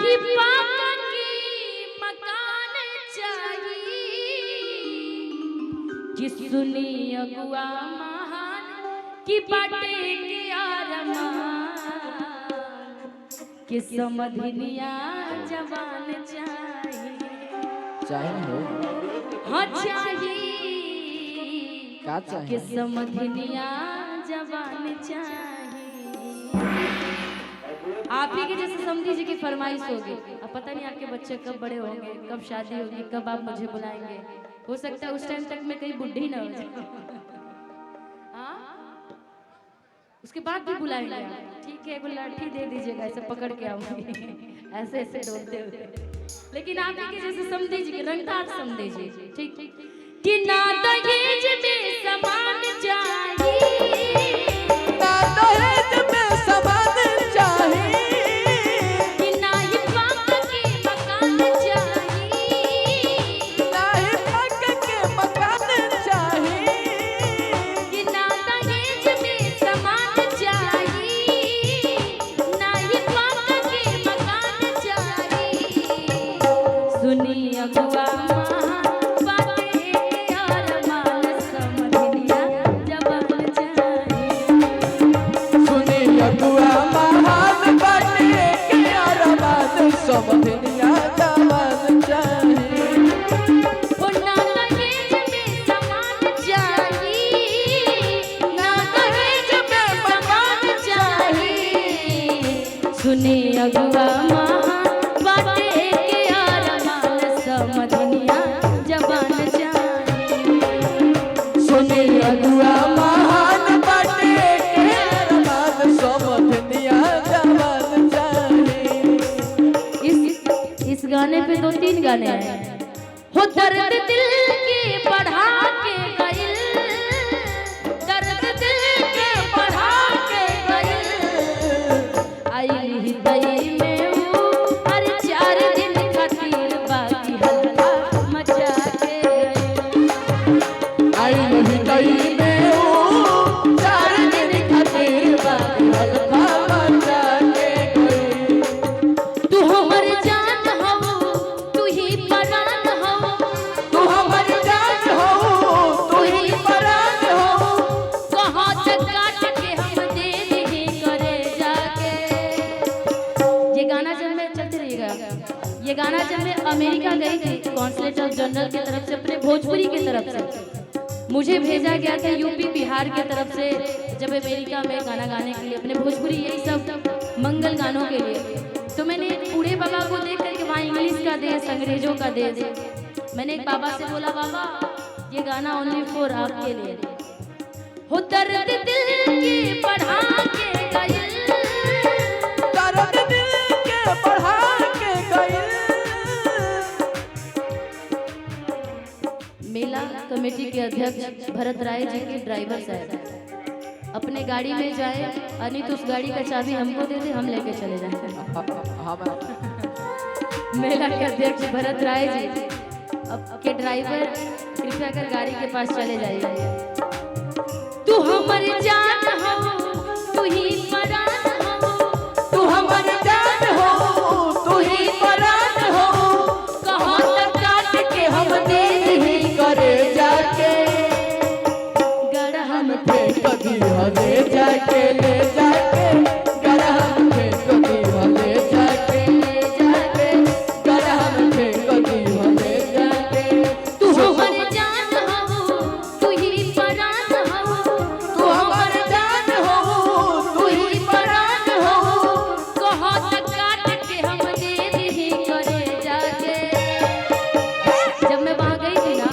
ही पाका की मकान चाहिए कि सुनी अगुआ महान की बाटे के आरमान कि समधिनिया जवान चाहिए। चाहिए हो हाँ चाहिए का कि चाहिए समधिनिया जवान चाहिए। आप ही के जैसे समझी जी की फरमाइश होगी। अब पता नहीं आपके बच्चे कब बड़े होंगे, कब शादी होगी, कब आप मुझे बुलाएंगे। हो सकता है उस टाइम तक मैं कहीं बुढ़ी ना हो जाऊं। हाँ? उसके बाद भी बुलाएंगे आप। ठीक है, एगो लाठी दे दीजिएगा, ऐसे पकड़ के आऊंगी ऐसे ऐसे डोलते हुए। लेकिन आप ही के जैसे समझी जी, रंगदार समझी जी, ठीक कि ना दहेज में सामान चाहिए, ना दहेज में सामान चाहिए, कि ना ही पाका के मकान चाहिए, ना ही पाका के मकान चाहिए, कि ना दहेज में सामान चाहिए, ना ही पाका के मकान चाहिए। सुनी अगुआ समधिनिया जवान चाहिए। ना दहेज में सामान चाहिए, ना दहेज में मकान चाहिए। सुने अगुआ महान बाटे के आरमान समधिनिया जवान चाहिए। सुने अगुआ महान बाटे के आरमान समधिनिया जवान चाहिए। इस गाने पे 2-3 गाने हैं। हो दर्द दिल के बढ़ा के गइल, दर्द दिल के बढ़ा के गइल, आई ही दई में वो हर 4 दिन खातिर बाकी हल्ला मचा के गइल, आई ही दई में वो 4 दिन खातिर बाकी हल्का मचा के गई। तू हमर जान हो, तू ही परान हो, तू हमर जान हो, तू ही परान हो, कहाँ तक काट के हम दे देंगे करे जाके। ये गाना जब मैं चलते रहिएगा, ये गाना जब मैं अमेरिका गई थी कॉन्सुलेट ऑफ जनरल की तरफ से, अपने भोजपुरी की तरफ से मुझे भेजा गया था यूपी बिहार की तरफ से, जब अमेरिका में गाना गाने के लिए अपने भोजपुरी यही सब मंगल गानों के लिए। तो मैंने बूढ़े बाबा को देख करके, वहाँ इंग्लिश का देश, अंग्रेजों का देश, मैंने एक बाबा से बोला, बाबा ये गाना ओनली फॉर आपके लिए। हो दर्द दिल के बढ़ा के गइल, दर्द दिल के बढ़ा के गई। मेला कमेटी के अध्यक्ष भरत राय जी के ड्राइवर साहब अपने गाड़ी में जाए, अनित तो उस गाड़ी का चाबी हमको दे दे, हम लेके चले जाए। मेला के अध्यक्ष भरत राय जी अब के ड्राइवर कृपया कर गाड़ी के पास चले जाइए। तू हमर जान हो, तू ही परान हो, तू हमर जान हो, तू ही परान हो, कहाँ तक काट के हम दे ही करे जाके गढ़ पे कभी हले जाके ले जाके, गरहम पे कभी हले जाके ले जाके, गरहम पे कभी हले जाके। तू हमर जान हो, तू ही परान हो, तू हमर जान हो, तू ही परान हो, कहाँ तक काट के हम दे दी करे जाके। जब मैं वहाँ गई थी ना,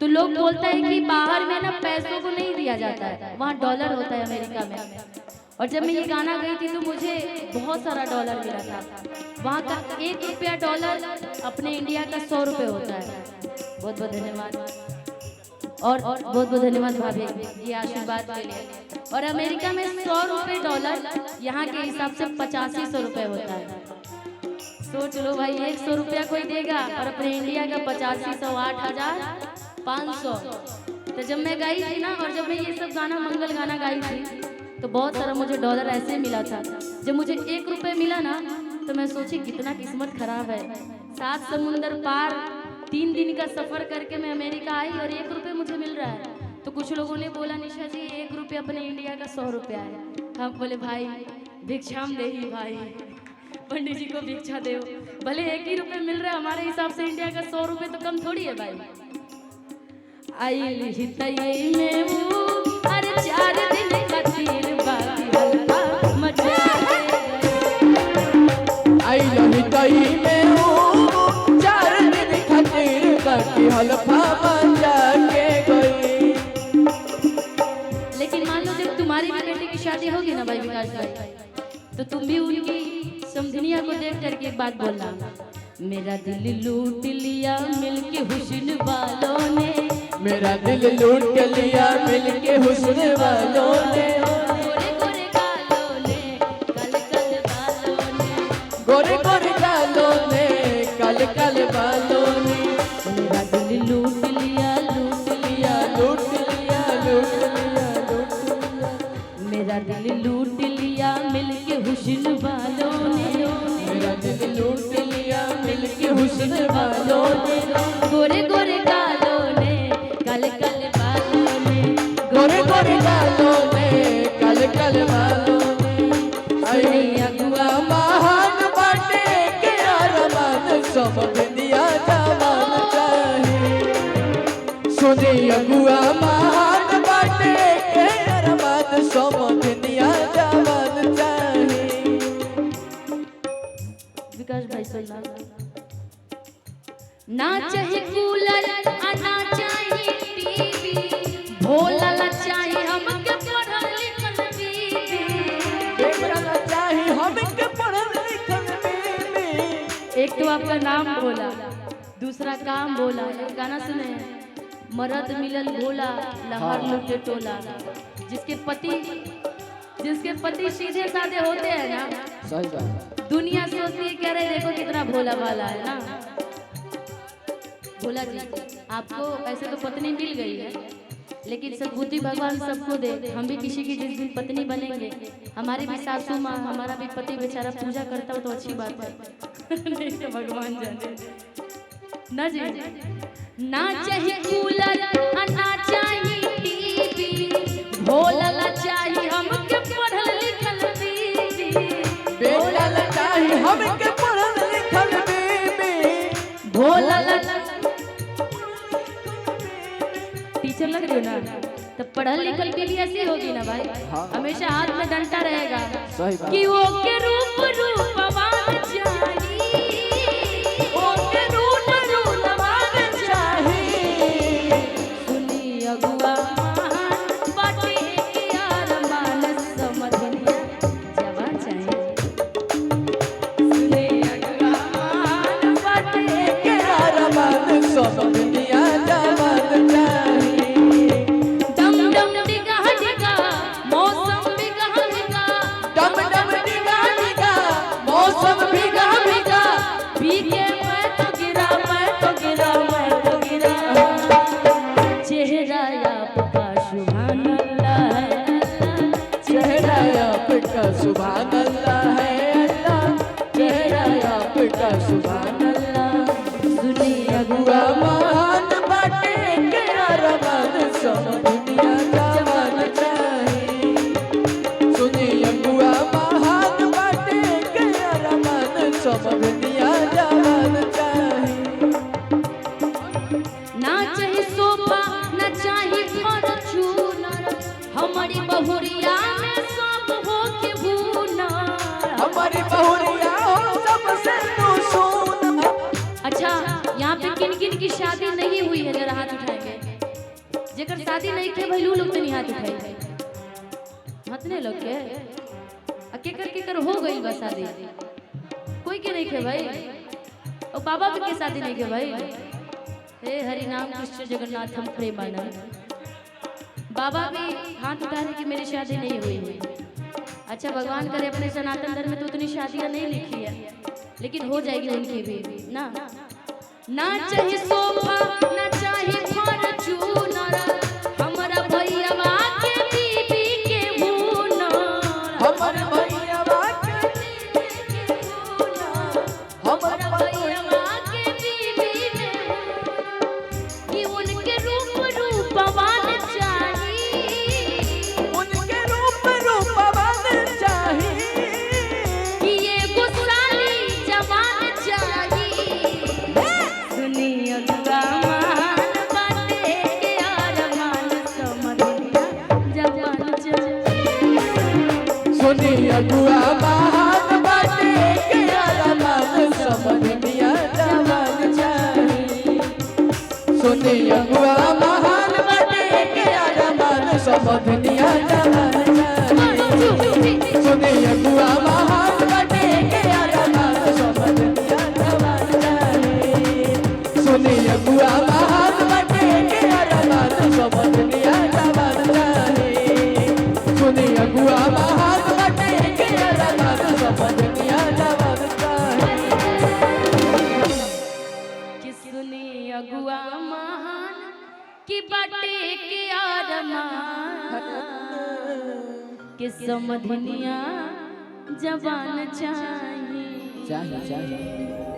तो लोग बोलता है कि बाहर में ना पैसों को नहीं दिया जाता है, वहाँ डॉलर होता है अमेरिका में। और जब मैं ये गाना गई थी तो मुझे बहुत सारा डॉलर मिला था। वहाँ का 1 रुपया डॉलर अपने इंडिया का 100 रुपये होता है। बहुत बहुत धन्यवाद, और बहुत बहुत धन्यवाद भाभी ये आशीर्वाद के लिए। और अमेरिका में 100 रुपये डॉलर यहाँ के हिसाब से 8500 रुपये होता है। सोच लो भाई, 100 रुपया कोई देगा और अपने इंडिया का 8500, 8500। तो जब मैं गाई थी ना, और जब मैं ये सब गाना मंगल गाना गाई थी, तो बहुत सारा मुझे डॉलर ऐसे मिला था। जब मुझे 1 रुपये मिला ना, तो मैं सोची कितना किस्मत खराब है। 7 समुंदर पार 3 दिन का सफर करके मैं अमेरिका आई और 1 रुपये मुझे मिल रहा है। तो कुछ लोगों ने बोला निशा जी 1 रुपये अपने इंडिया का 100 रुपया है। हम बोले भाई भिक्षाम दे ही भाई, पंडित जी को भिक्षा दे। भले 1 ही रुपये मिल रहा है, हमारे हिसाब से इंडिया का 100 रुपये तो कम थोड़ी है भाई। आई हितई में वो अरे 4 दिन खातिर बाकी हल्का मचा आई हितई में वो 4 दिन खातिर बाकी हल्का मचा के गई। लेकिन मान लो जब तुम्हारी भी बेटे की शादी होगी ना भाई विकास भाई, तो तुम भी उनकी समझनिया को देख करके एक बात बोलना, मेरा दिल लूट लिया मिलके हुस्न वालों ने, मेरा दिल लूट के लिया मिलके हुस्न वालों ने, गोरे गोरे गालों ने कल कल बालों ने, गोरे गोरे गालों ने कल कल बालों ने, मेरा दिल लूट लिया लूट लिया लूट लिया लूट लिया लूट लिया, मेरा दिल लूट लिया मिलके हुस्न वालों ने, मेरा दिल लूट लिया मिलके हुस्न वालों ने, गोरे गोरे गालों ने कल कल बालों ने, गोरे गोरे गालों ने कल कल बालों ने। आई अगुआ महान बाटे के अरमान समझ दिया जवान चाहे, सुनी अगुआ महान बाटे के अरमान समझ दिया जवान चाहे। विकास भाई सुनना, ना चाहे कूलर ना चाहे टीवी, भोला ला चाहे हमके पढ़ल लिखल बीबी, बेगरा ना चाहे हमके पढ़ल लिखल बीबी। एक तो आपका नाम भोला, दूसरा काम भोला। एक गाना सुने हैं, मर्द मिलल भोला लहर लुटे टोला, जिसके पति सीधे साधे होते हैं ना, सही बात। दुनिया सोचती है कह रहे देखो कितना भोला वाला है ना। भोला जी आपको ऐसे तो पत्नी मिल गई है, लेकिन सद्बुद्धि भगवान सबको दे। हम भी किसी की जिस दिन पत्नी बनेंगे, हमारी भी सासू माँ हमारा भी पति बेचारा पूजा करता हो तो अच्छी बात है नहीं तो भगवान जाने ना जी। ना चाहे कूलर ना चाहे टीवी, भोला ला चाहे हमके पढ़ल लिखल बीबी, बेटा ला चाहे हमके पढ़ल लिखल बीबी, भोला ला टीचर लग रही हो ना, तो पढ़ल लिखल बीबी ऐसी होगी ना भाई। हाँ। हमेशा हाथ में डंडा रहेगा सही बात। कि वो के रूप रूपवान चाहिए, वो के रूप रूपवान चाहिए, सुनी अगुआ महान बाटे के यार मानस समझनिया जवान चाहिए, सुनी अगुआ महान बाटे के यार अरमान समझ दिया जवान चाहे, डम डम डिगा डिगा मौसम बिगा बिगा, डम डम डिगा डिगा मौसम भीगा भीगा, भीगे मैं तो गिरा मैं तो गिरा मैं तो गिरा, चेहरा आपका सुभान अल्लाह है, चेहरा आपका सुभान अल्लाह है अल्लाह, चेहरा आपका सुभान अल्लाह। सुनी अगुआ महान बाटे के अरमान समझ दिया जवान चाहे, सुनी अगुआ महान बाटे के अरमान समझ दिया जवान चाहे। ना चाहे सोफा ना चाहे फॉर्च्यूनर, हमारी बहुरिया में सब हो के हुनर। हमारी बहुरिया हो सबसे तू सुन। अच्छा यहाँ पे किन किन की शादी नहीं हुई है जरा हाथ उठाएंगे, जेकर शादी नहीं के भाई लोग तो नहीं हाथ उठाएंगे, हाथ नहीं लोग के केकर हो गई बस शादी, कोई के नहीं के भाई, और बाबा भी के शादी नहीं के भाई। हे हरि नाम कृष्ण जगन्नाथ हम प्रेमानंद, बाबा भी हाथ उठा रहे कि मेरी शादी नहीं हुई है। अच्छा भगवान करे अपने सनातन धर्म में तो उतनी शादियां नहीं लिखी है, लेकिन हो जाएगी उनकी भी ना। ना चाहे सोफा ना चाहे फॉर्च्यूनर, हमारा भैया के बीबी के हुनर, हमारे भैया के सुनी अगुआ महान बाटे के अरमान समझनिया जवान चाहिए। सुनी अगुआ महान बाटे के अरमान समझनिया जवान चाहिए। सुनी अगुआ महान बाटे के अरमान समझनिया जवान चाहिए। सुनी अगुआ महान बाटे के अरमान समझनिया जवान चाहिए। सुनी अगुआ महान बाटे के अरमान समझनिया जवान चाहिए। कि सुनी अगुआ महान की बाटे के अरमान कि समझनिया जवान चाहिए। चाहिए चाहिए।